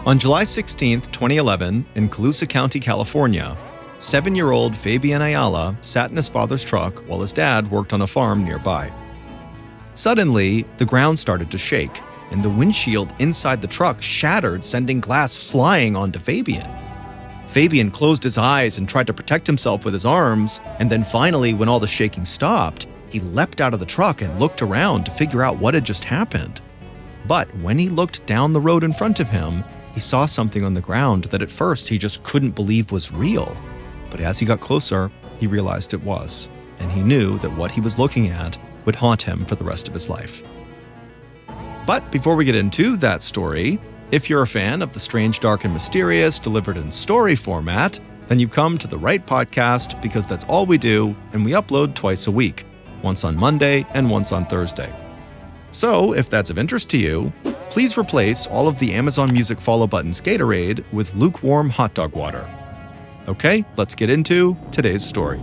On July 16, 2011, in Colusa County, California, 7-year-old Fabian Ayala sat in his father's truck while his dad worked on a farm nearby. Suddenly, the ground started to shake, and the windshield inside the truck shattered, sending glass flying onto Fabian. Fabian closed his eyes and tried to protect himself with his arms, and then finally, when all the shaking stopped, he leapt out of the truck and looked around to figure out what had just happened. But when he looked down the road in front of him, he saw something on the ground that at first he just couldn't believe was real. But as he got closer, he realized it was, and he knew that what he was looking at would haunt him for the rest of his life. But before we get into that story, if you're a fan of the strange, dark, and mysterious delivered in story format, then you've come to the right podcast, because that's all we do, and we upload twice a week, once on Monday and once on Thursday. So, if that's of interest to you, please replace all of the Amazon Music follow buttons Gatorade with lukewarm hot dog water. Okay, let's get into today's story.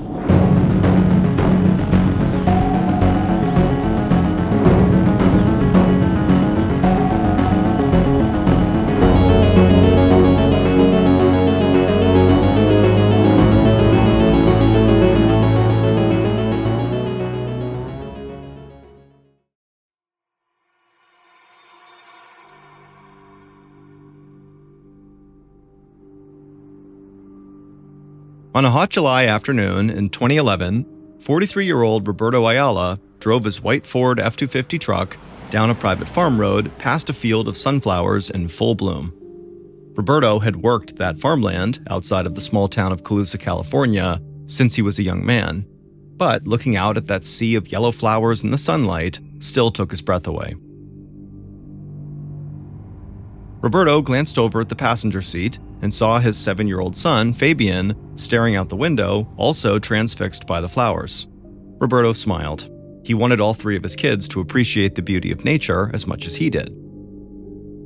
On a hot July afternoon in 2011, 43-year-old Roberto Ayala drove his white Ford F-250 truck down a private farm road past a field of sunflowers in full bloom. Roberto had worked that farmland outside of the small town of Colusa, California, since he was a young man, but looking out at that sea of yellow flowers in the sunlight still took his breath away. Roberto glanced over at the passenger seat and saw his 7-year-old son, Fabian, staring out the window, also transfixed by the flowers. Roberto smiled. He wanted all three of his kids to appreciate the beauty of nature as much as he did.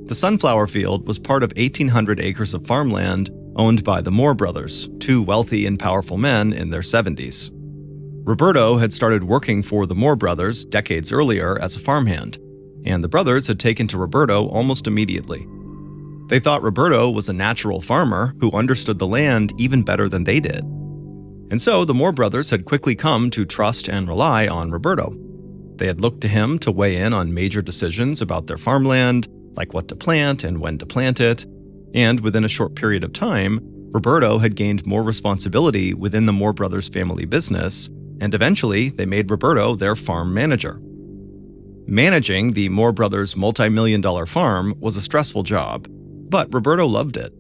The sunflower field was part of 1,800 acres of farmland owned by the Moore brothers, two wealthy and powerful men in their 70s. Roberto had started working for the Moore brothers decades earlier as a farmhand, and the brothers had taken to Roberto almost immediately. They thought Roberto was a natural farmer who understood the land even better than they did. And so the Moore brothers had quickly come to trust and rely on Roberto. They had looked to him to weigh in on major decisions about their farmland, like what to plant and when to plant it. And within a short period of time, Roberto had gained more responsibility within the Moore brothers' family business, and eventually they made Roberto their farm manager. Managing the Moore brothers' multi-million-dollar farm was a stressful job, but Roberto loved it.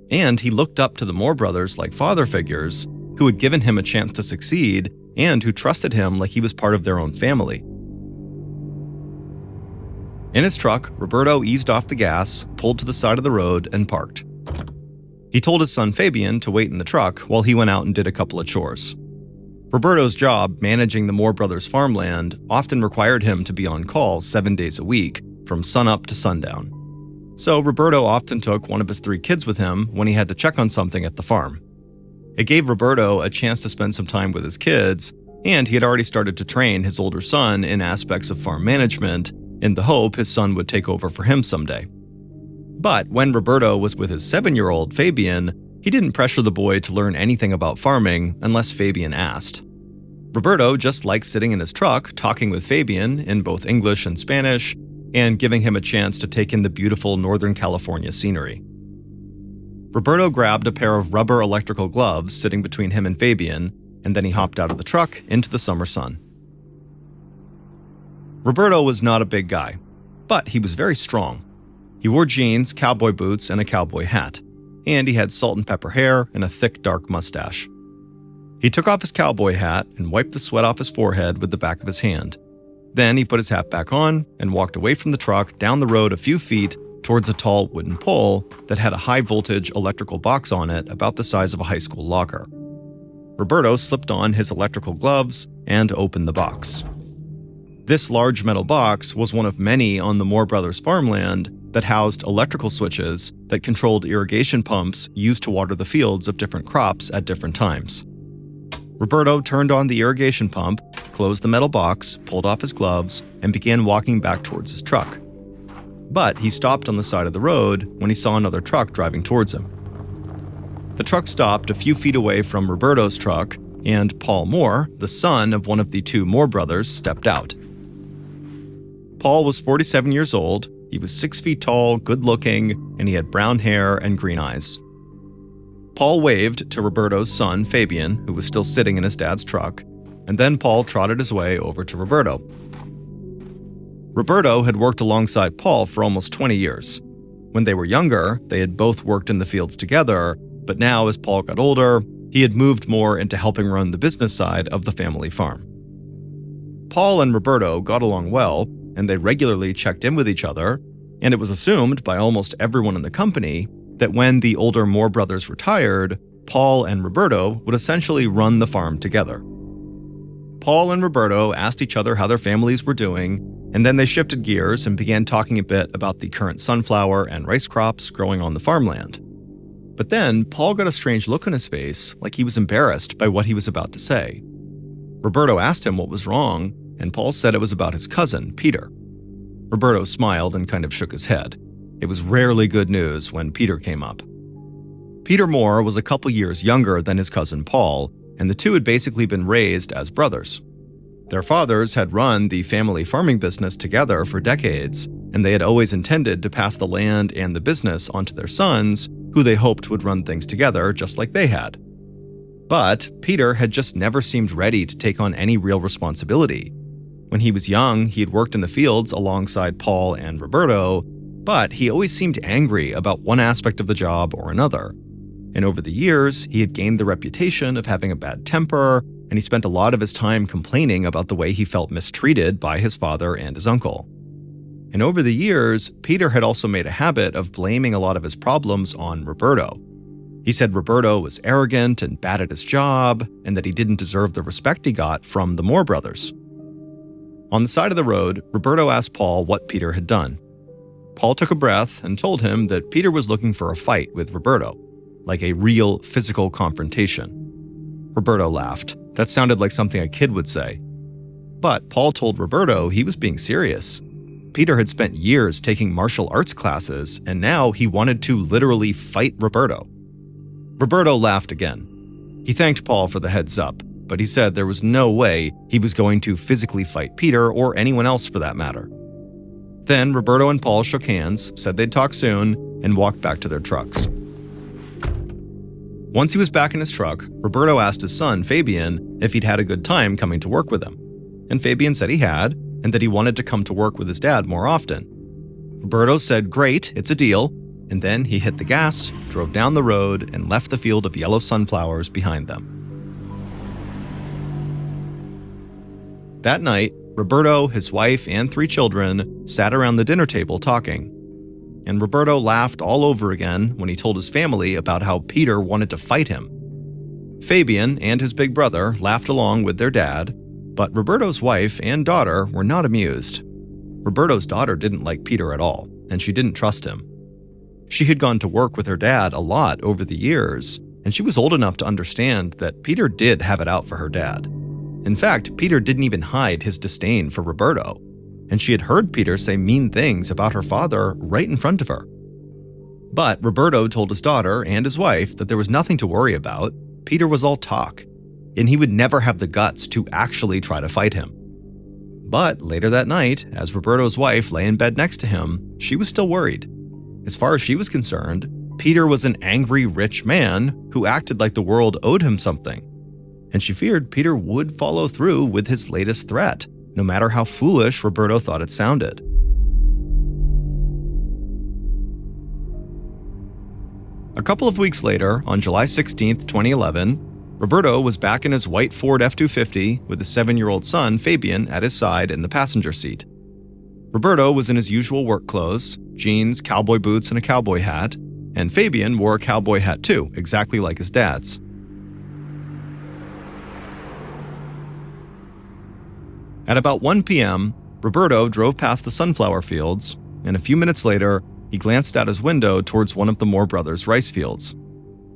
And he looked up to the Moore brothers like father figures who had given him a chance to succeed and who trusted him like he was part of their own family. In his truck, Roberto eased off the gas, pulled to the side of the road, and parked. He told his son Fabian to wait in the truck while he went out and did a couple of chores. Roberto's job, managing the Moore brothers' farmland, often required him to be on call 7 days a week, from sunup to sundown. So Roberto often took one of his 3 kids with him when he had to check on something at the farm. It gave Roberto a chance to spend some time with his kids, and he had already started to train his older son in aspects of farm management, in the hope his son would take over for him someday. But when Roberto was with his 7-year-old Fabian, he didn't pressure the boy to learn anything about farming unless Fabian asked. Roberto just liked sitting in his truck talking with Fabian in both English and Spanish, and giving him a chance to take in the beautiful Northern California scenery. Roberto grabbed a pair of rubber electrical gloves sitting between him and Fabian, and then he hopped out of the truck into the summer sun. Roberto was not a big guy, but he was very strong. He wore jeans, cowboy boots, and a cowboy hat, and he had salt and pepper hair and a thick, dark mustache. He took off his cowboy hat and wiped the sweat off his forehead with the back of his hand. Then he put his hat back on and walked away from the truck down the road a few feet towards a tall wooden pole that had a high-voltage electrical box on it about the size of a high school locker. Roberto slipped on his electrical gloves and opened the box. This large metal box was one of many on the Moore brothers' farmland that housed electrical switches that controlled irrigation pumps used to water the fields of different crops at different times. Roberto turned on the irrigation pump, closed the metal box, pulled off his gloves, and began walking back towards his truck. But he stopped on the side of the road when he saw another truck driving towards him. The truck stopped a few feet away from Roberto's truck, and Paul Moore, the son of one of the two Moore brothers, stepped out. Paul was 47 years old, he was 6 feet tall, good-looking, and he had brown hair and green eyes. Paul waved to Roberto's son, Fabian, who was still sitting in his dad's truck, and then Paul trotted his way over to Roberto. Roberto had worked alongside Paul for almost 20 years. When they were younger, they had both worked in the fields together, but now as Paul got older, he had moved more into helping run the business side of the family farm. Paul and Roberto got along well, and they regularly checked in with each other, and it was assumed by almost everyone in the company that when the older Moore brothers retired, Paul and Roberto would essentially run the farm together. Paul and Roberto asked each other how their families were doing, and then they shifted gears and began talking a bit about the current sunflower and rice crops growing on the farmland. But then Paul got a strange look on his face, like he was embarrassed by what he was about to say. Roberto asked him what was wrong, and Paul said it was about his cousin, Peter. Roberto smiled and kind of shook his head. It was rarely good news when Peter came up. Peter Moore was a couple years younger than his cousin Paul, and the two had basically been raised as brothers. Their fathers had run the family farming business together for decades, and they had always intended to pass the land and the business onto their sons, who they hoped would run things together just like they had. But Peter had just never seemed ready to take on any real responsibility. When he was young, he had worked in the fields alongside Paul and Roberto, but he always seemed angry about one aspect of the job or another. And over the years, he had gained the reputation of having a bad temper, and he spent a lot of his time complaining about the way he felt mistreated by his father and his uncle. And over the years, Peter had also made a habit of blaming a lot of his problems on Roberto. He said Roberto was arrogant and bad at his job, and that he didn't deserve the respect he got from the Moore brothers. On the side of the road, Roberto asked Paul what Peter had done. Paul took a breath and told him that Peter was looking for a fight with Roberto, like a real physical confrontation. Roberto laughed. That sounded like something a kid would say. But Paul told Roberto he was being serious. Peter had spent years taking martial arts classes, and now he wanted to literally fight Roberto. Roberto laughed again. He thanked Paul for the heads up, but he said there was no way he was going to physically fight Peter or anyone else for that matter. Then Roberto and Paul shook hands, said they'd talk soon, and walked back to their trucks. Once he was back in his truck, Roberto asked his son, Fabian, if he'd had a good time coming to work with him. And Fabian said he had, and that he wanted to come to work with his dad more often. Roberto said, "Great, it's a deal," and then he hit the gas, drove down the road, and left the field of yellow sunflowers behind them. That night, Roberto, his wife, and 3 children sat around the dinner table talking. And Roberto laughed all over again when he told his family about how Peter wanted to fight him. Fabian and his big brother laughed along with their dad, but Roberto's wife and daughter were not amused. Roberto's daughter didn't like Peter at all, and she didn't trust him. She had gone to work with her dad a lot over the years, and she was old enough to understand that Peter did have it out for her dad. In fact, Peter didn't even hide his disdain for Roberto, and she had heard Peter say mean things about her father right in front of her. But Roberto told his daughter and his wife that there was nothing to worry about. Peter was all talk, and he would never have the guts to actually try to fight him. But later that night, as Roberto's wife lay in bed next to him, she was still worried. As far as she was concerned, Peter was an angry, rich man who acted like the world owed him something. And she feared Peter would follow through with his latest threat, no matter how foolish Roberto thought it sounded. A couple of weeks later, on July 16, 2011, Roberto was back in his white Ford F-250 with his 7-year-old son, Fabian, at his side in the passenger seat. Roberto was in his usual work clothes, jeans, cowboy boots, and a cowboy hat, and Fabian wore a cowboy hat too, exactly like his dad's. At about 1 p.m., Roberto drove past the sunflower fields, and a few minutes later, he glanced out his window towards one of the Moore brothers' rice fields.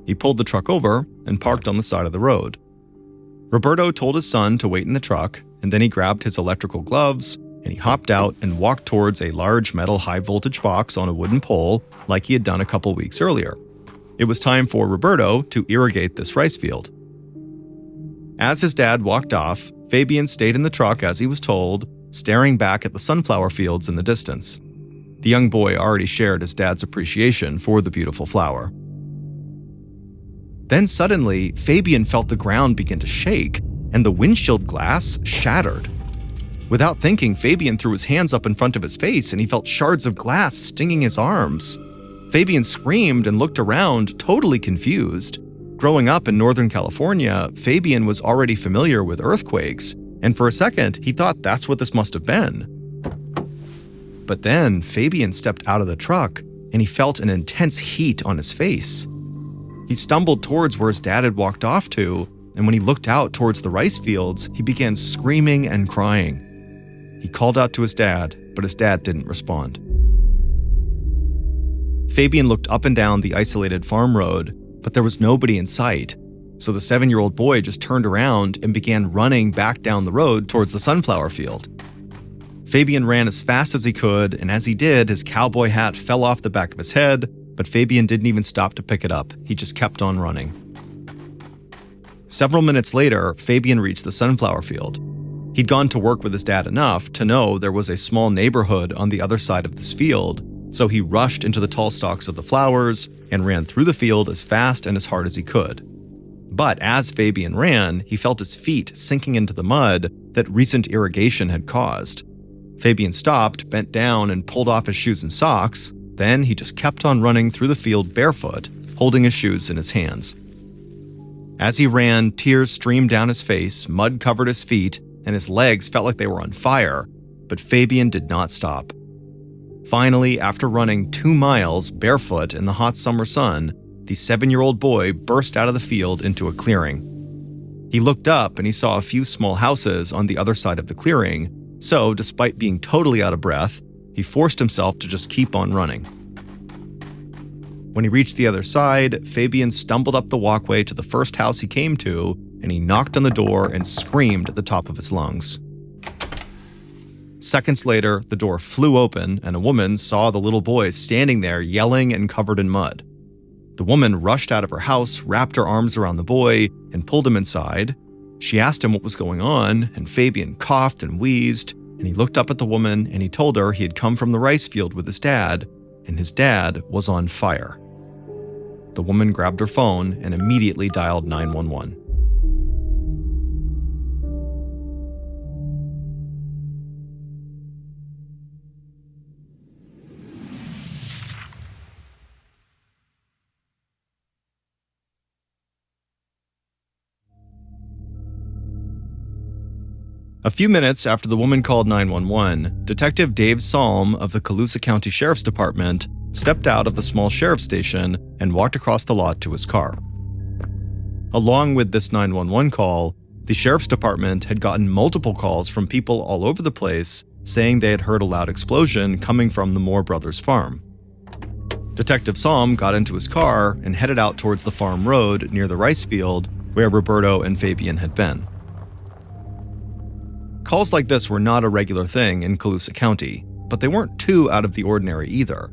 He pulled the truck over and parked on the side of the road. Roberto told his son to wait in the truck, and then he grabbed his electrical gloves and he hopped out and walked towards a large metal high-voltage box on a wooden pole like he had done a couple weeks earlier. It was time for Roberto to irrigate this rice field. As his dad walked off, Fabian stayed in the truck as he was told, staring back at the sunflower fields in the distance. The young boy already shared his dad's appreciation for the beautiful flower. Then suddenly, Fabian felt the ground begin to shake, and the windshield glass shattered. Without thinking, Fabian threw his hands up in front of his face, and he felt shards of glass stinging his arms. Fabian screamed and looked around, totally confused. Growing up in Northern California, Fabian was already familiar with earthquakes, and for a second, he thought that's what this must have been. But then, Fabian stepped out of the truck, and he felt an intense heat on his face. He stumbled towards where his dad had walked off to, and when he looked out towards the rice fields, he began screaming and crying. He called out to his dad, but his dad didn't respond. Fabian looked up and down the isolated farm road, but there was nobody in sight, so the 7-year-old boy just turned around and began running back down the road towards the sunflower field. Fabian ran as fast as he could, and as he did, his cowboy hat fell off the back of his head, but Fabian didn't even stop to pick it up. He just kept on running. Several minutes later, Fabian reached the sunflower field. He'd gone to work with his dad enough to know there was a small neighborhood on the other side of this field, so he rushed into the tall stalks of the flowers and ran through the field as fast and as hard as he could. But as Fabian ran, he felt his feet sinking into the mud that recent irrigation had caused. Fabian stopped, bent down, and pulled off his shoes and socks. Then he just kept on running through the field barefoot, holding his shoes in his hands. As he ran, tears streamed down his face, mud covered his feet, and his legs felt like they were on fire, but Fabian did not stop. Finally, after running 2 miles barefoot in the hot summer sun, the 7-year-old boy burst out of the field into a clearing. He looked up and he saw a few small houses on the other side of the clearing, so despite being totally out of breath, he forced himself to just keep on running. When he reached the other side, Fabian stumbled up the walkway to the first house he came to, and he knocked on the door and screamed at the top of his lungs. Seconds later, the door flew open, and a woman saw the little boy standing there yelling and covered in mud. The woman rushed out of her house, wrapped her arms around the boy, and pulled him inside. She asked him what was going on, and Fabian coughed and wheezed, and he looked up at the woman and he told her he had come from the rice field with his dad, and his dad was on fire. The woman grabbed her phone and immediately dialed 911. A few minutes after the woman called 911, Detective Dave Salm of the Colusa County Sheriff's Department stepped out of the small sheriff's station and walked across the lot to his car. Along with this 911 call, the sheriff's department had gotten multiple calls from people all over the place saying they had heard a loud explosion coming from the Moore Brothers farm. Detective Salm got into his car and headed out towards the farm road near the rice field where Roberto and Fabian had been. Calls like this were not a regular thing in Colusa County, but they weren't too out of the ordinary either.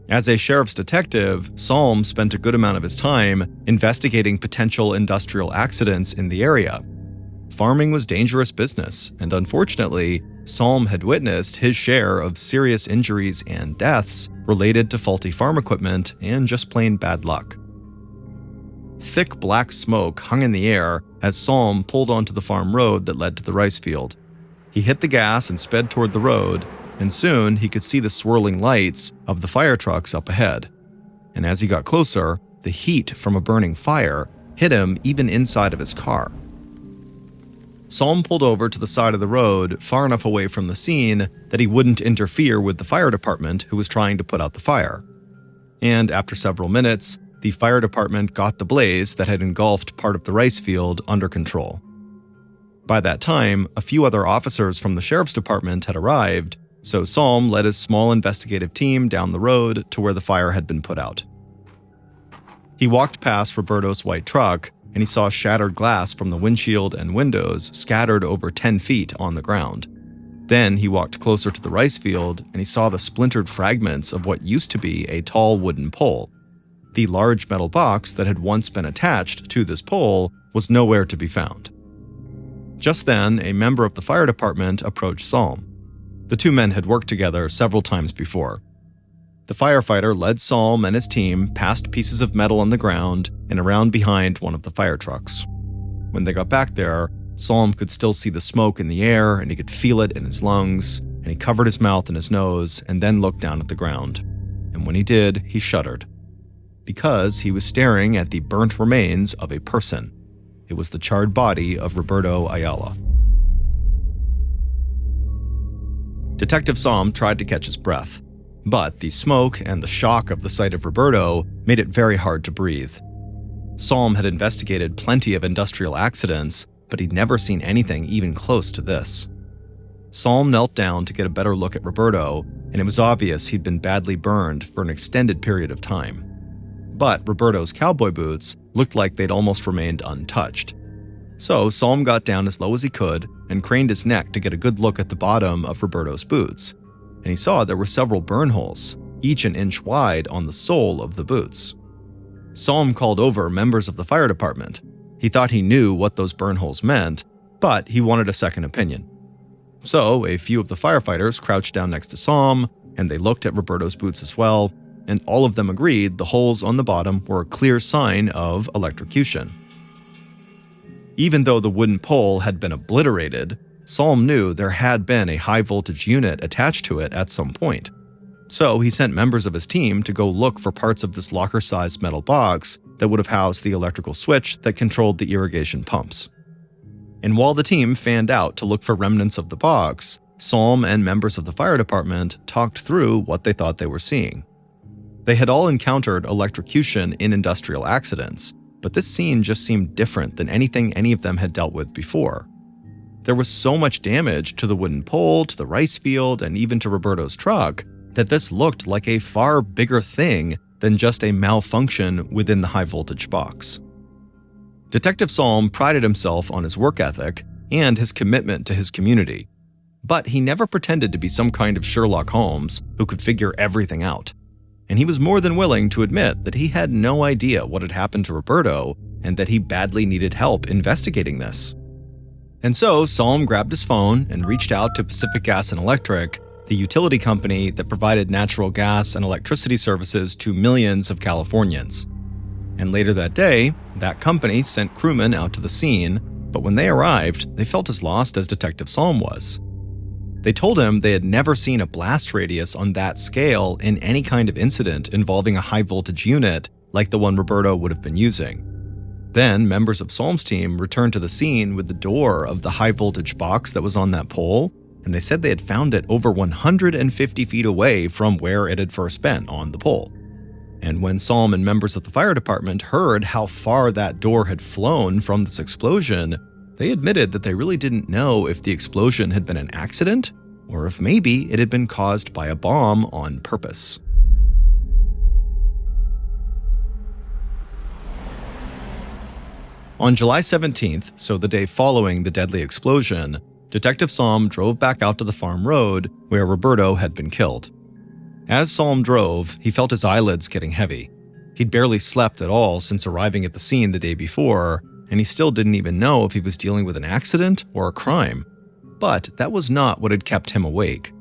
As a sheriff's detective, Salm spent a good amount of his time investigating potential industrial accidents in the area. Farming was dangerous business, and unfortunately, Salm had witnessed his share of serious injuries and deaths related to faulty farm equipment and just plain bad luck. Thick black smoke hung in the air as Salm pulled onto the farm road that led to the rice field. He hit the gas and sped toward the road, and soon he could see the swirling lights of the fire trucks up ahead. And as he got closer, the heat from a burning fire hit him even inside of his car. Salm pulled over to the side of the road far enough away from the scene that he wouldn't interfere with the fire department who was trying to put out the fire. And after several minutes, the fire department got the blaze that had engulfed part of the rice field under control. By that time, a few other officers from the sheriff's department had arrived, so Salm led his small investigative team down the road to where the fire had been put out. He walked past Roberto's white truck, and he saw shattered glass from the windshield and windows scattered over 10 feet on the ground. Then he walked closer to the rice field and he saw the splintered fragments of what used to be a tall wooden pole. The large metal box that had once been attached to this pole was nowhere to be found. Just then, a member of the fire department approached Salm. The two men had worked together several times before. The firefighter led Salm and his team past pieces of metal on the ground and around behind one of the fire trucks. When they got back there, Salm could still see the smoke in the air and he could feel it in his lungs, and he covered his mouth and his nose and then looked down at the ground. And when he did, he shuddered. Because he was staring at the burnt remains of a person. It was the charred body of Roberto Ayala. Detective Salm tried to catch his breath, but the smoke and the shock of the sight of Roberto made it very hard to breathe. Salm had investigated plenty of industrial accidents, but he'd never seen anything even close to this. Salm knelt down to get a better look at Roberto, and it was obvious he'd been badly burned for an extended period of time. But Roberto's cowboy boots looked like they'd almost remained untouched. So Salm got down as low as he could and craned his neck to get a good look at the bottom of Roberto's boots, and he saw there were several burn holes, each an inch wide on the sole of the boots. Salm called over members of the fire department. He thought he knew what those burn holes meant, but he wanted a second opinion. So a few of the firefighters crouched down next to Salm, and they looked at Roberto's boots as well, and all of them agreed the holes on the bottom were a clear sign of electrocution. Even though the wooden pole had been obliterated, Salm knew there had been a high-voltage unit attached to it at some point. So he sent members of his team to go look for parts of this locker-sized metal box that would have housed the electrical switch that controlled the irrigation pumps. And while the team fanned out to look for remnants of the box, Salm and members of the fire department talked through what they thought they were seeing. They had all encountered electrocution in industrial accidents, but this scene just seemed different than anything any of them had dealt with before. There was so much damage to the wooden pole, to the rice field, and even to Roberto's truck that this looked like a far bigger thing than just a malfunction within the high-voltage box. Detective Salm prided himself on his work ethic and his commitment to his community, but he never pretended to be some kind of Sherlock Holmes who could figure everything out. And he was more than willing to admit that he had no idea what had happened to Roberto and that he badly needed help investigating this. And so Salm grabbed his phone and reached out to Pacific Gas and Electric, the utility company that provided natural gas and electricity services to millions of Californians. And later that day, that company sent crewmen out to the scene, but when they arrived, they felt as lost as Detective Salm was. They told him they had never seen a blast radius on that scale in any kind of incident involving a high-voltage unit like the one Roberto would have been using. Then, members of Salm's team returned to the scene with the door of the high-voltage box that was on that pole, and they said they had found it over 150 feet away from where it had first been on the pole. And when Salm and members of the fire department heard how far that door had flown from this explosion, they admitted that they really didn't know if the explosion had been an accident or if maybe it had been caused by a bomb on purpose. On July 17th, so the day following the deadly explosion, Detective Salm drove back out to the farm road where Roberto had been killed. As Salm drove, he felt his eyelids getting heavy. He'd barely slept at all since arriving at the scene the day before, and he still didn't even know if he was dealing with an accident or a crime. But that was not what had kept him awake.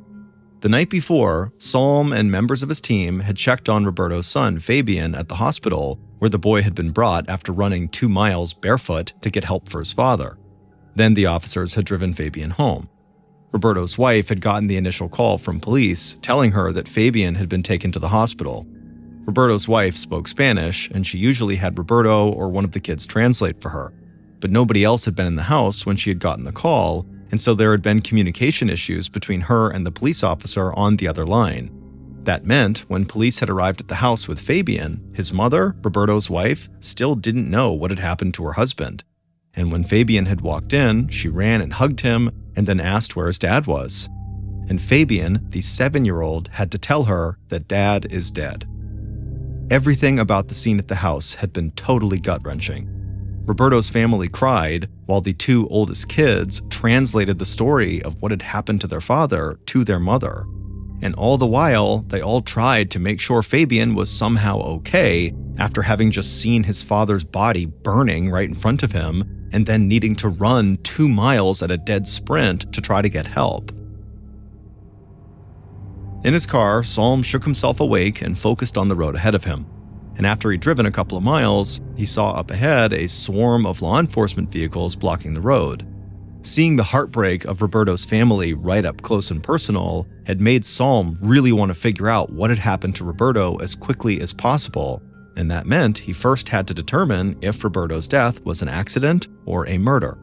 The night before, Salm and members of his team had checked on Roberto's son, Fabian, at the hospital, where the boy had been brought after running 2 miles barefoot to get help for his father. Then the officers had driven Fabian home. Roberto's wife had gotten the initial call from police telling her that Fabian had been taken to the hospital. Roberto's wife spoke Spanish, and she usually had Roberto or one of the kids translate for her. But nobody else had been in the house when she had gotten the call, and so there had been communication issues between her and the police officer on the other line. That meant when police had arrived at the house with Fabian, his mother, Roberto's wife, still didn't know what had happened to her husband. And when Fabian had walked in, she ran and hugged him and then asked where his dad was. And Fabian, the 7-year-old, had to tell her that dad is dead. Everything about the scene at the house had been totally gut-wrenching. Roberto's family cried while the two oldest kids translated the story of what had happened to their father to their mother. And all the while, they all tried to make sure Fabian was somehow okay after having just seen his father's body burning right in front of him and then needing to run 2 miles at a dead sprint to try to get help. In his car, Salm shook himself awake and focused on the road ahead of him. And after he'd driven a couple of miles, he saw up ahead a swarm of law enforcement vehicles blocking the road. Seeing the heartbreak of Roberto's family right up close and personal had made Salm really want to figure out what had happened to Roberto as quickly as possible, and that meant he first had to determine if Roberto's death was an accident or a murder.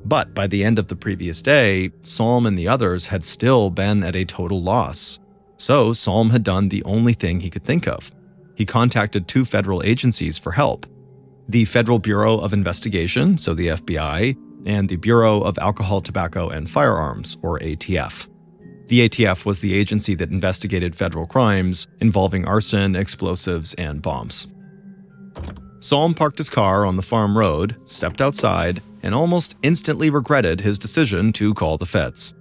But by the end of the previous day, Salm and the others had still been at a total loss. So Salm had done the only thing he could think of. He contacted 2 federal agencies for help: the Federal Bureau of Investigation, so the FBI, and the Bureau of Alcohol, Tobacco, and Firearms, or ATF. The ATF was the agency that investigated federal crimes involving arson, explosives, and bombs. Salm parked his car on the farm road, stepped outside, and almost instantly regretted his decision to call the feds.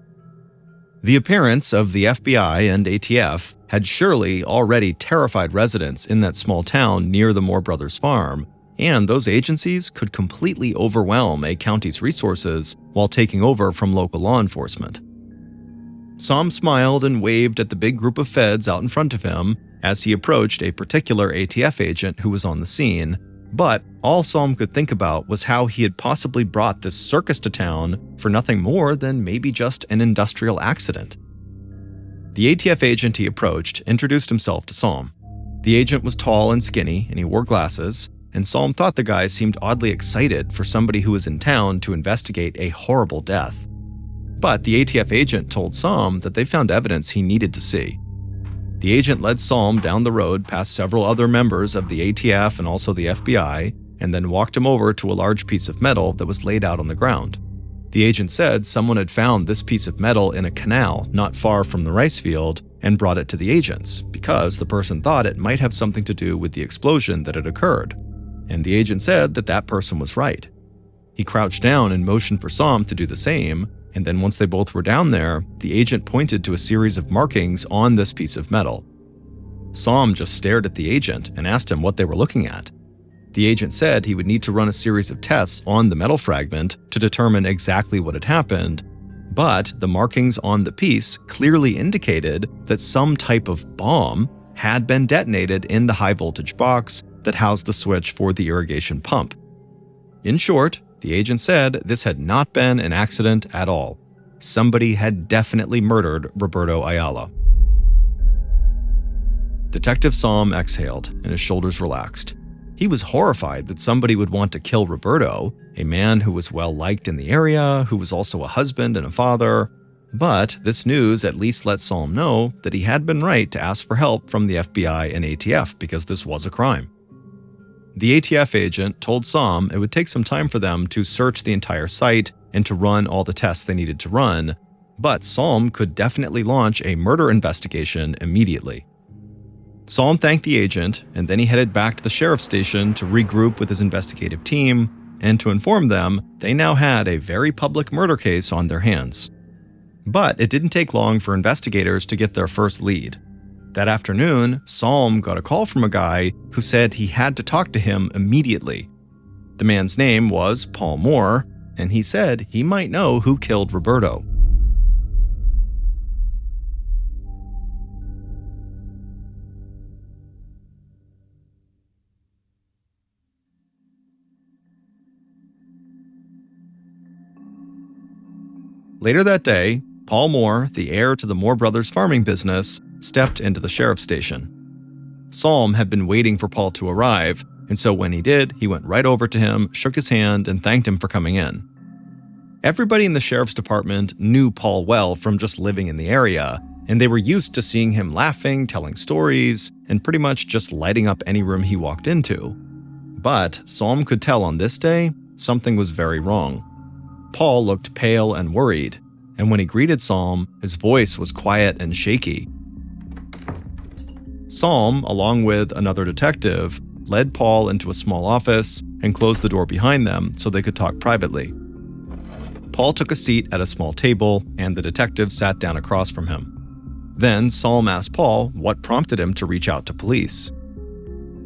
The appearance of the FBI and ATF had surely already terrified residents in that small town near the Moore Brothers farm, and those agencies could completely overwhelm a county's resources while taking over from local law enforcement. Salm smiled and waved at the big group of feds out in front of him as he approached a particular ATF agent who was on the scene, but all Salm could think about was how he had possibly brought this circus to town for nothing more than maybe just an industrial accident. The ATF agent he approached introduced himself to Salm. The agent was tall and skinny, and he wore glasses, and Salm thought the guy seemed oddly excited for somebody who was in town to investigate a horrible death. But the ATF agent told Salm that they found evidence he needed to see. The agent led Salm down the road past several other members of the ATF and also the FBI, and then walked him over to a large piece of metal that was laid out on the ground. The agent said someone had found this piece of metal in a canal not far from the rice field and brought it to the agents because the person thought it might have something to do with the explosion that had occurred. And the agent said that that person was right. He crouched down and motioned for Salm to do the same, and then once they both were down there, the agent pointed to a series of markings on this piece of metal. Salm just stared at the agent and asked him what they were looking at. The agent said he would need to run a series of tests on the metal fragment to determine exactly what had happened, but the markings on the piece clearly indicated that some type of bomb had been detonated in the high-voltage box that housed the switch for the irrigation pump. In short, the agent said this had not been an accident at all. Somebody had definitely murdered Roberto Ayala. Detective Salm exhaled and his shoulders relaxed. He was horrified that somebody would want to kill Roberto, a man who was well liked in the area, who was also a husband and a father. But this news at least let Salm know that he had been right to ask for help from the FBI and ATF because this was a crime. The ATF agent told Salm it would take some time for them to search the entire site and to run all the tests they needed to run, but Salm could definitely launch a murder investigation immediately. Salm thanked the agent, and then he headed back to the sheriff's station to regroup with his investigative team and to inform them they now had a very public murder case on their hands. But it didn't take long for investigators to get their first lead. That afternoon, Salm got a call from a guy who said he had to talk to him immediately. The man's name was Paul Moore, and he said he might know who killed Roberto. Later that day, Paul Moore, the heir to the Moore Brothers farming business, stepped into the sheriff's station. Salm had been waiting for Paul to arrive, and so when he did, he went right over to him, shook his hand, and thanked him for coming in. Everybody in the sheriff's department knew Paul well from just living in the area, and they were used to seeing him laughing, telling stories, and pretty much just lighting up any room he walked into. But Salm could tell on this day, something was very wrong. Paul looked pale and worried, and when he greeted Salm, his voice was quiet and shaky. Salm, along with another detective, led Paul into a small office and closed the door behind them so they could talk privately. Paul took a seat at a small table, and the detective sat down across from him. Then Saul asked Paul what prompted him to reach out to police.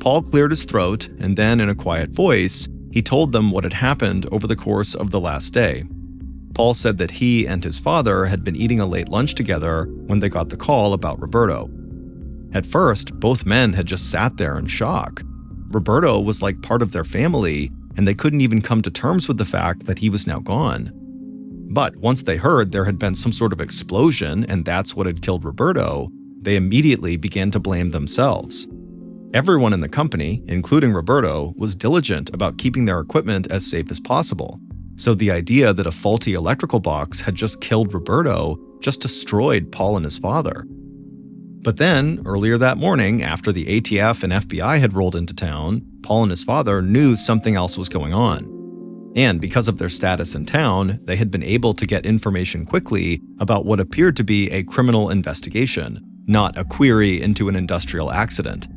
Paul cleared his throat, and then in a quiet voice, he told them what had happened over the course of the last day. Paul said that he and his father had been eating a late lunch together when they got the call about Roberto. At first, both men had just sat there in shock. Roberto was like part of their family, and they couldn't even come to terms with the fact that he was now gone. But once they heard there had been some sort of explosion and that's what had killed Roberto, they immediately began to blame themselves. Everyone in the company, including Roberto, was diligent about keeping their equipment as safe as possible. So the idea that a faulty electrical box had just killed Roberto just destroyed Paul and his father. But then, earlier that morning, after the ATF and FBI had rolled into town, Paul and his father knew something else was going on. And because of their status in town, they had been able to get information quickly about what appeared to be a criminal investigation, not a query into an industrial accident.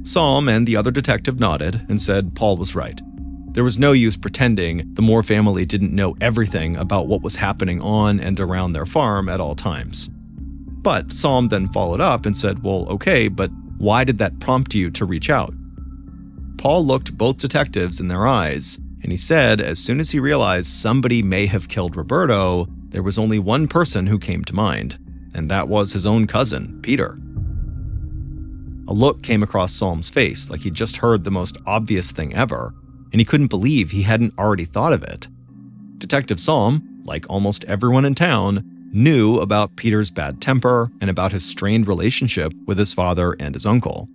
Saul and the other detective nodded and said Paul was right. There was no use pretending the Moore family didn't know everything about what was happening on and around their farm at all times. But Saul then followed up and said, well, okay, but why did that prompt you to reach out? Paul looked both detectives in their eyes, and he said as soon as he realized somebody may have killed Roberto, there was only one person who came to mind, and that was his own cousin, Peter. A look came across Saul's face like he'd just heard the most obvious thing ever, and he couldn't believe he hadn't already thought of it. Detective Saul, like almost everyone in town, knew about Peter's bad temper and about his strained relationship with his father and his uncle.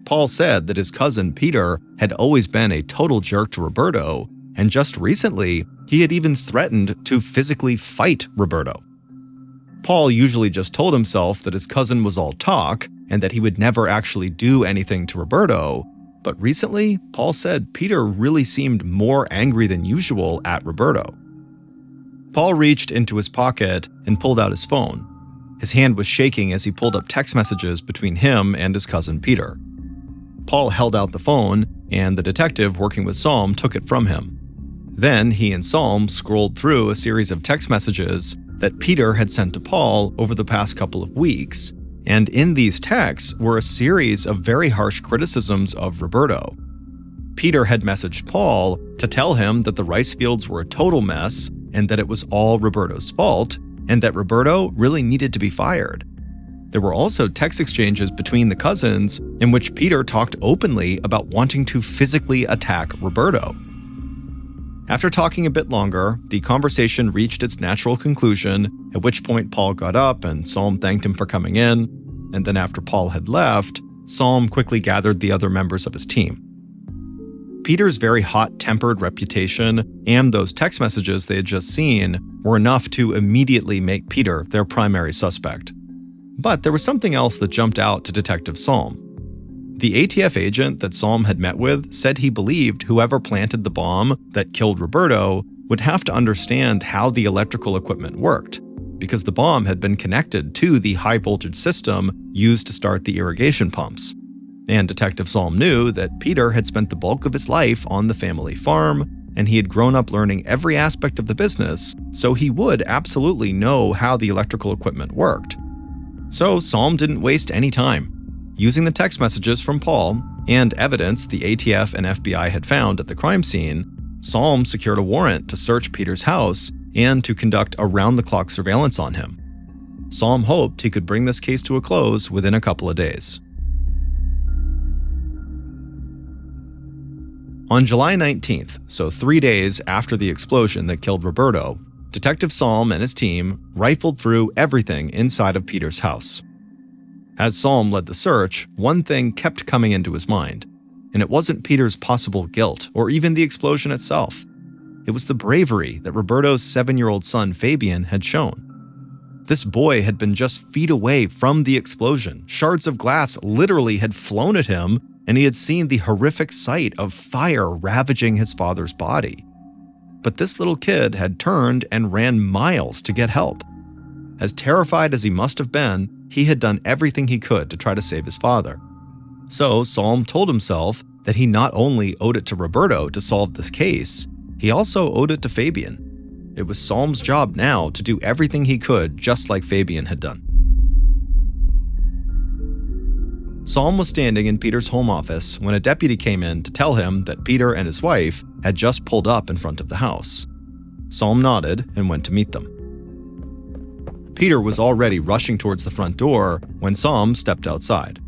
Paul said that his cousin Peter had always been a total jerk to Roberto, and just recently, he had even threatened to physically fight Roberto. Paul usually just told himself that his cousin was all talk and that he would never actually do anything to Roberto, but recently, Paul said Peter really seemed more angry than usual at Roberto. Paul reached into his pocket and pulled out his phone. His hand was shaking as he pulled up text messages between him and his cousin Peter. Paul held out the phone, and the detective working with Saul took it from him. Then he and Saul scrolled through a series of text messages that Peter had sent to Paul over the past couple of weeks, and in these texts were a series of very harsh criticisms of Roberto. Peter had messaged Paul to tell him that the rice fields were a total mess and that it was all Roberto's fault, and that Roberto really needed to be fired. There were also text exchanges between the cousins in which Peter talked openly about wanting to physically attack Roberto. After talking a bit longer, the conversation reached its natural conclusion, at which point Paul got up and Saul thanked him for coming in, and then after Paul had left, Saul quickly gathered the other members of his team. Peter's very hot-tempered reputation and those text messages they had just seen were enough to immediately make Peter their primary suspect. But there was something else that jumped out to Detective Saul. The ATF agent that Saul had met with said he believed whoever planted the bomb that killed Roberto would have to understand how the electrical equipment worked, because the bomb had been connected to the high-voltage system used to start the irrigation pumps. And Detective Saul knew that Peter had spent the bulk of his life on the family farm, and he had grown up learning every aspect of the business, so he would absolutely know how the electrical equipment worked. So Saul didn't waste any time. Using the text messages from Paul and evidence the ATF and FBI had found at the crime scene, Saul secured a warrant to search Peter's house and to conduct around-the-clock surveillance on him. Saul hoped he could bring this case to a close within a couple of days. On July 19th, so 3 days after the explosion that killed Roberto, Detective Saul and his team rifled through everything inside of Peter's house. As Saul led the search, one thing kept coming into his mind, and it wasn't Peter's possible guilt or even the explosion itself. It was the bravery that Roberto's 7-year-old son Fabian had shown. This boy had been just feet away from the explosion. Shards of glass literally had flown at him, and he had seen the horrific sight of fire ravaging his father's body. But this little kid had turned and ran miles to get help. As terrified as he must have been, he had done everything he could to try to save his father. So Salm told himself that he not only owed it to Roberto to solve this case, he also owed it to Fabian. It was Salm's job now to do everything he could, just like Fabian had done. Salm was standing in Peter's home office when a deputy came in to tell him that Peter and his wife had just pulled up in front of the house. Salm nodded and went to meet them. Peter was already rushing towards the front door when Salm stepped outside.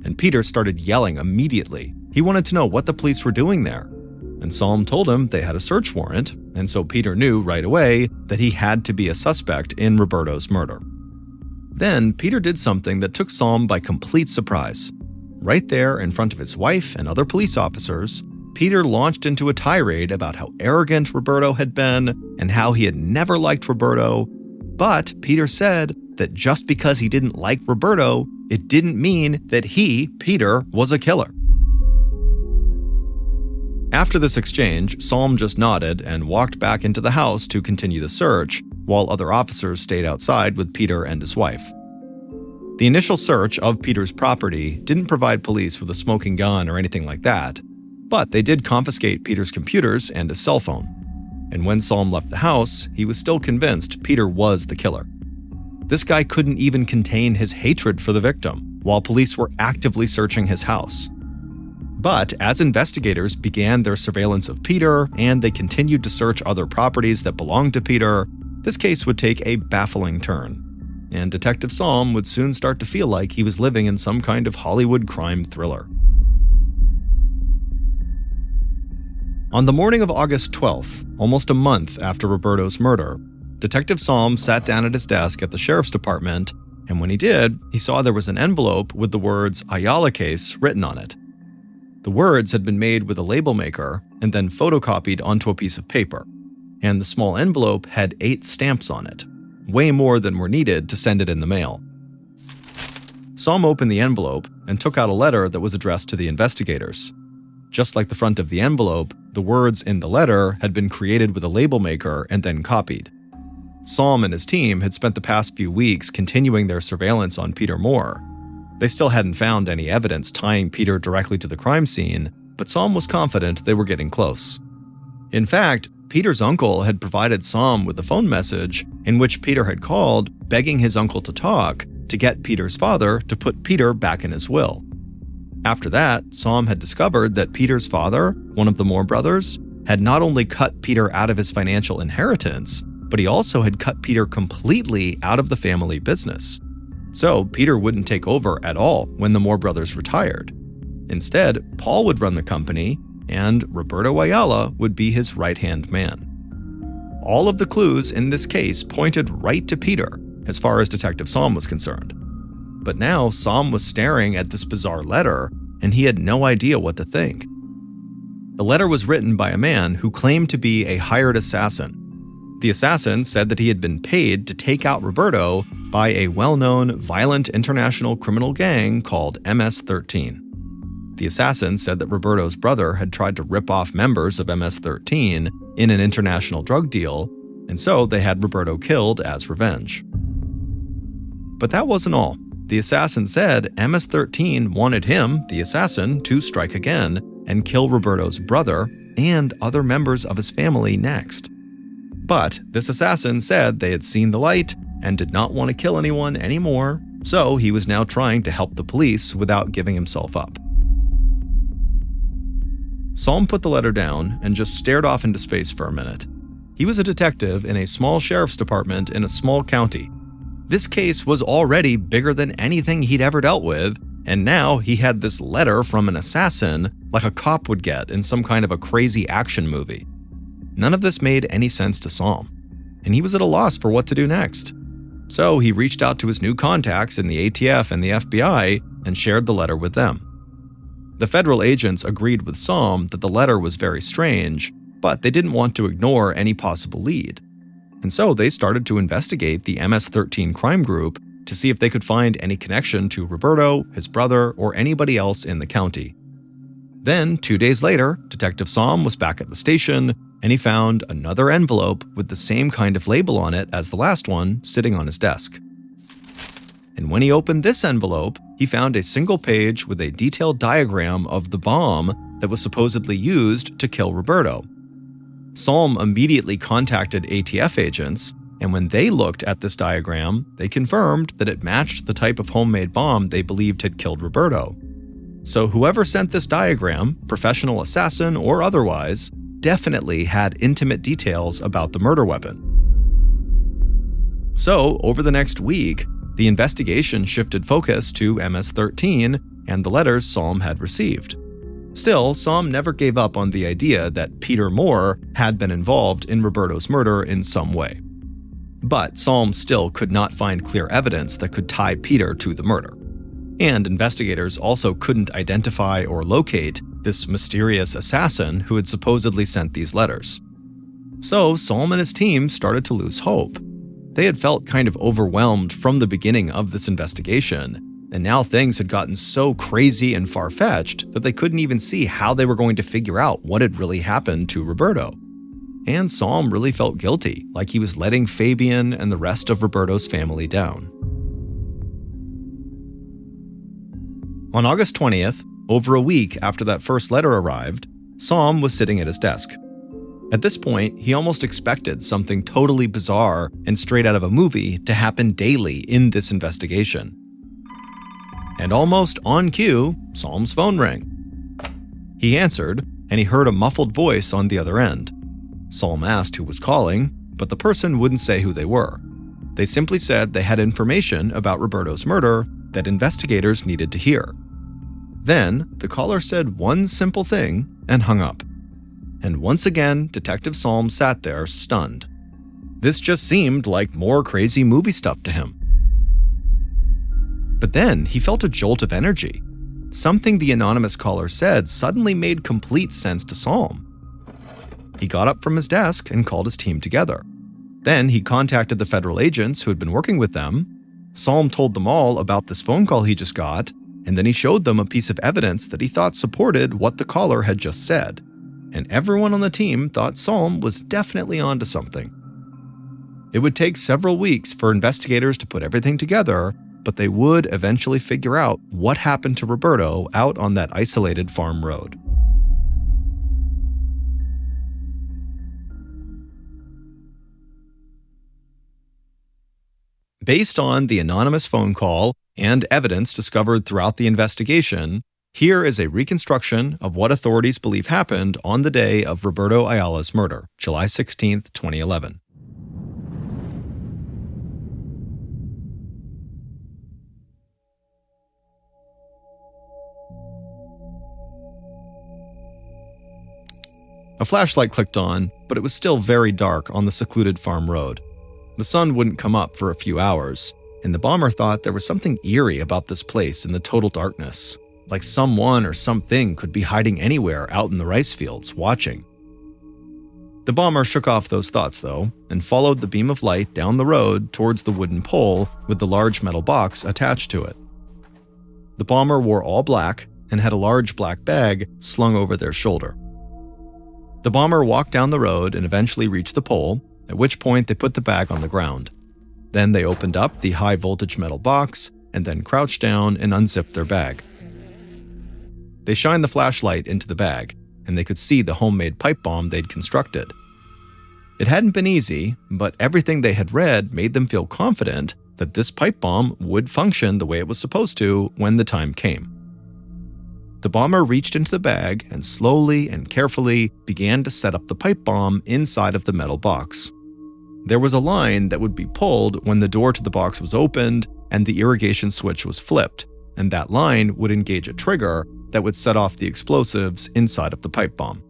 And Peter started yelling immediately. He wanted to know what the police were doing there. And Salm told him they had a search warrant, and so Peter knew right away that he had to be a suspect in Roberto's murder. Then Peter did something that took Salm by complete surprise. Right there in front of his wife and other police officers, Peter launched into a tirade about how arrogant Roberto had been and how he had never liked Roberto. But Peter said that just because he didn't like Roberto, it didn't mean that he, Peter, was a killer. After this exchange, Salm just nodded and walked back into the house to continue the search, while other officers stayed outside with Peter and his wife. The initial search of Peter's property didn't provide police with a smoking gun or anything like that, but they did confiscate Peter's computers and his cell phone. And when Salm left the house, he was still convinced Peter was the killer. This guy couldn't even contain his hatred for the victim, while police were actively searching his house. But as investigators began their surveillance of Peter and they continued to search other properties that belonged to Peter, this case would take a baffling turn. And Detective Salm would soon start to feel like he was living in some kind of Hollywood crime thriller. On the morning of August 12th, almost a month after Roberto's murder, Detective Salm sat down at his desk at the sheriff's department, and when he did, he saw there was an envelope with the words Ayala case written on it. The words had been made with a label maker and then photocopied onto a piece of paper, and the small envelope had 8 stamps on it, way more than were needed to send it in the mail. Salm opened the envelope and took out a letter that was addressed to the investigators. Just like the front of the envelope, the words in the letter had been created with a label maker and then copied. Salm and his team had spent the past few weeks continuing their surveillance on Peter Moore. They still hadn't found any evidence tying Peter directly to the crime scene, but Salm was confident they were getting close. In fact, Peter's uncle had provided Salm with a phone message in which Peter had called, begging his uncle to talk to get Peter's father to put Peter back in his will. After that, Salm had discovered that Peter's father, one of the Moore brothers, had not only cut Peter out of his financial inheritance, but he also had cut Peter completely out of the family business. So Peter wouldn't take over at all when the Moore brothers retired. Instead, Paul would run the company, and Roberto Ayala would be his right-hand man. All of the clues in this case pointed right to Peter, as far as Detective Salm was concerned. But now Salm was staring at this bizarre letter, and he had no idea what to think. The letter was written by a man who claimed to be a hired assassin. The assassin said that he had been paid to take out Roberto by a well-known violent international criminal gang called MS-13. The assassin said that Roberto's brother had tried to rip off members of MS-13 in an international drug deal, and so they had Roberto killed as revenge. But that wasn't all. The assassin said MS-13 wanted him, the assassin, to strike again and kill Roberto's brother and other members of his family next. But this assassin said they had seen the light and did not want to kill anyone anymore, so he was now trying to help the police without giving himself up. Salm put the letter down and just stared off into space for a minute. He was a detective in a small sheriff's department in a small county. This case was already bigger than anything he'd ever dealt with, and now he had this letter from an assassin like a cop would get in some kind of a crazy action movie. None of this made any sense to Salm, and he was at a loss for what to do next. So he reached out to his new contacts in the ATF and the FBI and shared the letter with them. The federal agents agreed with Salm that the letter was very strange, but they didn't want to ignore any possible lead. And so they started to investigate the MS-13 crime group to see if they could find any connection to Roberto, his brother, or anybody else in the county. Then, 2 days later, Detective Salm was back at the station, and he found another envelope with the same kind of label on it as the last one sitting on his desk. And when he opened this envelope, he found a single page with a detailed diagram of the bomb that was supposedly used to kill Roberto. Salm immediately contacted ATF agents, and when they looked at this diagram, they confirmed that it matched the type of homemade bomb they believed had killed Roberto. So whoever sent this diagram, professional assassin or otherwise, definitely had intimate details about the murder weapon. So, over the next week, the investigation shifted focus to MS-13 and the letters Salm had received. Still, Salm never gave up on the idea that Peter Moore had been involved in Roberto's murder in some way. But Salm still could not find clear evidence that could tie Peter to the murder. And investigators also couldn't identify or locate this mysterious assassin who had supposedly sent these letters. So Salm and his team started to lose hope. They had felt kind of overwhelmed from the beginning of this investigation, and now things had gotten so crazy and far-fetched that they couldn't even see how they were going to figure out what had really happened to Roberto. And Salm really felt guilty, like he was letting Fabian and the rest of Roberto's family down. On August 20th, over a week after that first letter arrived, Salm was sitting at his desk. At this point, he almost expected something totally bizarre and straight out of a movie to happen daily in this investigation. And almost on cue, Salm's phone rang. He answered, and he heard a muffled voice on the other end. Salm asked who was calling, but the person wouldn't say who they were. They simply said they had information about Roberto's murder that investigators needed to hear. Then, the caller said one simple thing and hung up. And once again, Detective Salm sat there stunned. This just seemed like more crazy movie stuff to him. But then, he felt a jolt of energy. Something the anonymous caller said suddenly made complete sense to Salm. He got up from his desk and called his team together. Then he contacted the federal agents who had been working with them. Salm told them all about this phone call he just got, and then he showed them a piece of evidence that he thought supported what the caller had just said. And everyone on the team thought Salm was definitely onto something. It would take several weeks for investigators to put everything together, but they would eventually figure out what happened to Roberto out on that isolated farm road. Based on the anonymous phone call and evidence discovered throughout the investigation, here is a reconstruction of what authorities believe happened on the day of Roberto Ayala's murder, July 16, 2011. A flashlight clicked on, but it was still very dark on the secluded farm road. The sun wouldn't come up for a few hours, and the bomber thought there was something eerie about this place in the total darkness, like someone or something could be hiding anywhere out in the rice fields, watching. The bomber shook off those thoughts, though, and followed the beam of light down the road towards the wooden pole with the large metal box attached to it. The bomber wore all black and had a large black bag slung over their shoulder. The bomber walked down the road and eventually reached the pole, at which point they put the bag on the ground. Then they opened up the high-voltage metal box and then crouched down and unzipped their bag. They shined the flashlight into the bag, and they could see the homemade pipe bomb they'd constructed. It hadn't been easy, but everything they had read made them feel confident that this pipe bomb would function the way it was supposed to when the time came. The bomber reached into the bag and slowly and carefully began to set up the pipe bomb inside of the metal box. There was a line that would be pulled when the door to the box was opened and the irrigation switch was flipped, and that line would engage a trigger that would set off the explosives inside of the pipe bomb.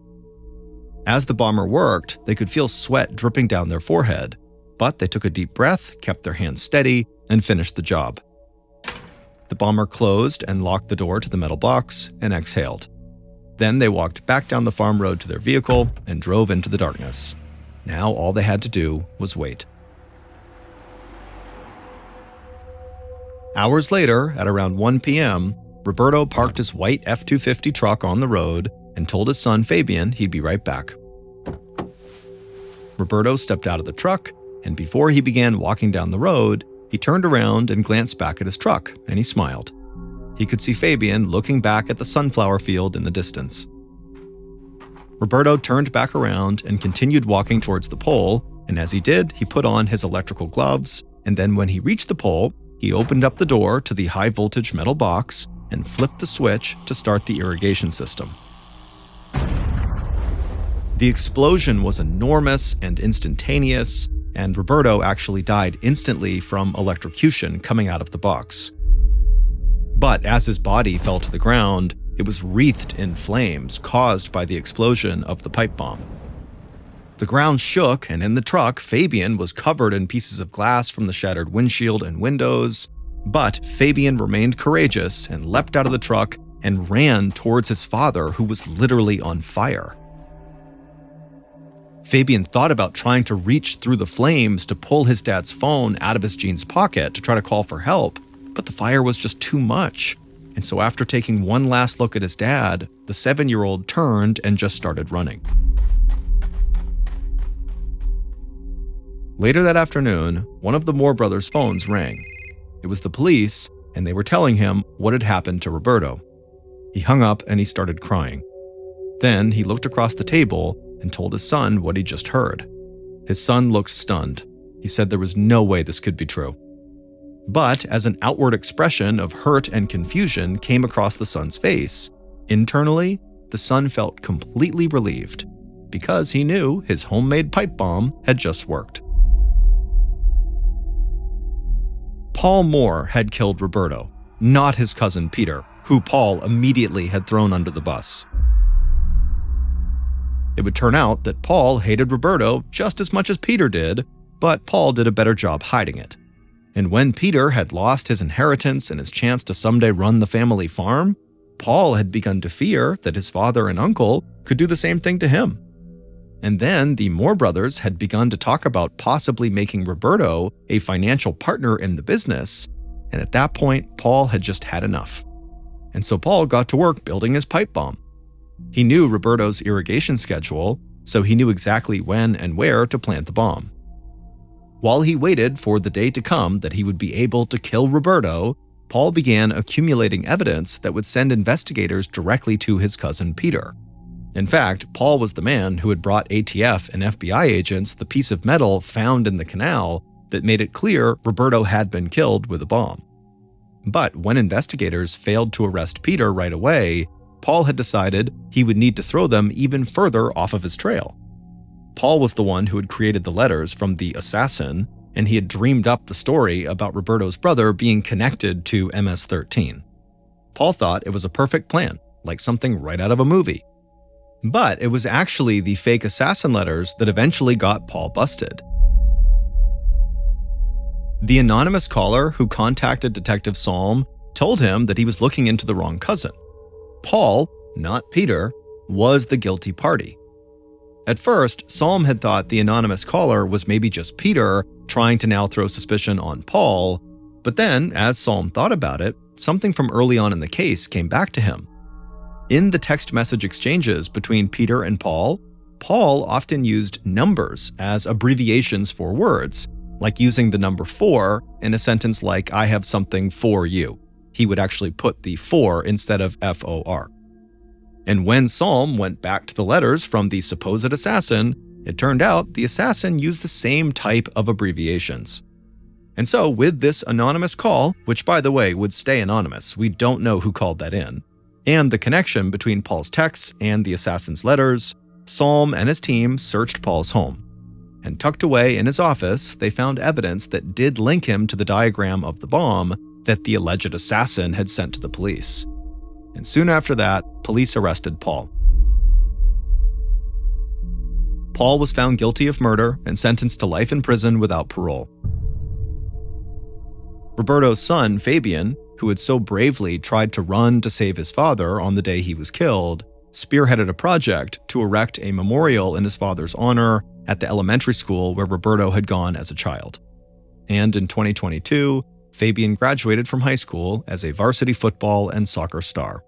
As the bomber worked, they could feel sweat dripping down their forehead, but they took a deep breath, kept their hands steady, and finished the job. The bomber closed and locked the door to the metal box and exhaled. Then they walked back down the farm road to their vehicle and drove into the darkness. Now all they had to do was wait. Hours later, at around 1 p.m., Roberto parked his white F-250 truck on the road and told his son Fabian he'd be right back. Roberto stepped out of the truck, and before he began walking down the road, he turned around and glanced back at his truck, and he smiled. he could see Fabian looking back at the sunflower field in the distance. Roberto turned back around and continued walking towards the pole, and as he did, he put on his electrical gloves, and then when he reached the pole, he opened up the door to the high-voltage metal box and flipped the switch to start the irrigation system. The explosion was enormous and instantaneous, and Roberto actually died instantly from electrocution coming out of the box. But as his body fell to the ground, it was wreathed in flames caused by the explosion of the pipe bomb. The ground shook, and in the truck, Fabian was covered in pieces of glass from the shattered windshield and windows. But Fabian remained courageous and leapt out of the truck and ran towards his father, who was literally on fire. Fabian thought about trying to reach through the flames to pull his dad's phone out of his jeans pocket to try to call for help, but the fire was just too much. And so after taking one last look at his dad, the 7-year-old turned and just started running. Later that afternoon, one of the Moore brothers' phones rang. It was the police, and they were telling him what had happened to Roberto. He hung up and he started crying. Then he looked across the table and told his son what he just heard. His son looked stunned. He said there was no way this could be true. But as an outward expression of hurt and confusion came across the son's face, internally, the son felt completely relieved because he knew his homemade pipe bomb had just worked. Paul Moore had killed Roberto, not his cousin Peter, who Paul immediately had thrown under the bus. It would turn out that Paul hated Roberto just as much as Peter did, but Paul did a better job hiding it. And when Peter had lost his inheritance and his chance to someday run the family farm, Paul had begun to fear that his father and uncle could do the same thing to him. And then the Moore brothers had begun to talk about possibly making Roberto a financial partner in the business, and at that point, Paul had just had enough. And so Paul got to work building his pipe bomb. He knew Roberto's irrigation schedule, so he knew exactly when and where to plant the bomb. While he waited for the day to come that he would be able to kill Roberto, Paul began accumulating evidence that would send investigators directly to his cousin Peter. In fact, Paul was the man who had brought ATF and FBI agents the piece of metal found in the canal that made it clear Roberto had been killed with a bomb. But when investigators failed to arrest Peter right away, Paul had decided he would need to throw them even further off of his trail. Paul was the one who had created the letters from the assassin, and he had dreamed up the story about Roberto's brother being connected to MS-13. Paul thought it was a perfect plan, like something right out of a movie. But it was actually the fake assassin letters that eventually got Paul busted. The anonymous caller who contacted Detective Salm told him that he was looking into the wrong cousin. Paul, not Peter, was the guilty party. At first, Salm had thought the anonymous caller was maybe just Peter trying to now throw suspicion on Paul, but then, as Salm thought about it, something from early on in the case came back to him. In the text message exchanges between Peter and Paul often used numbers as abbreviations for words, like using the number 4 in a sentence like, "I have something for you." He would actually put the 4 instead of FOR. And when Salm went back to the letters from the supposed assassin, it turned out the assassin used the same type of abbreviations. And so with this anonymous call, which by the way would stay anonymous, we don't know who called that in, and the connection between Paul's texts and the assassin's letters, Salm and his team searched Paul's home. And tucked away in his office, they found evidence that did link him to the diagram of the bomb that the alleged assassin had sent to the police. And soon after that, police arrested Paul. Paul was found guilty of murder and sentenced to life in prison without parole. Roberto's son, Fabian, who had so bravely tried to run to save his father on the day he was killed, spearheaded a project to erect a memorial in his father's honor at the elementary school where Roberto had gone as a child. And in 2022, Fabian graduated from high school as a varsity football and soccer star.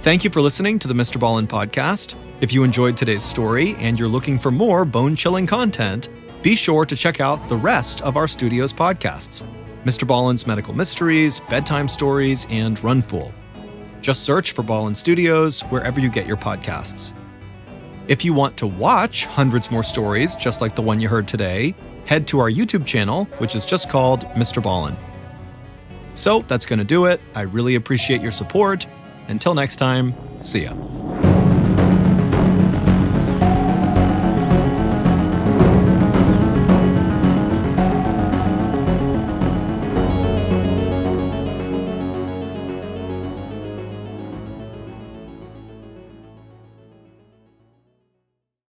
Thank you for listening to the Mr. Ballen Podcast. If you enjoyed today's story and you're looking for more bone-chilling content, be sure to check out the rest of our studio's podcasts: Mr. Ballen's Medical Mysteries, Bedtime Stories, and Runfool. Just search for Ballen Studios wherever you get your podcasts. If you want to watch hundreds more stories just like the one you heard today, head to our YouTube channel, which is just called Mr. Ballen. So that's going to do it. I really appreciate your support. Until next time, see ya.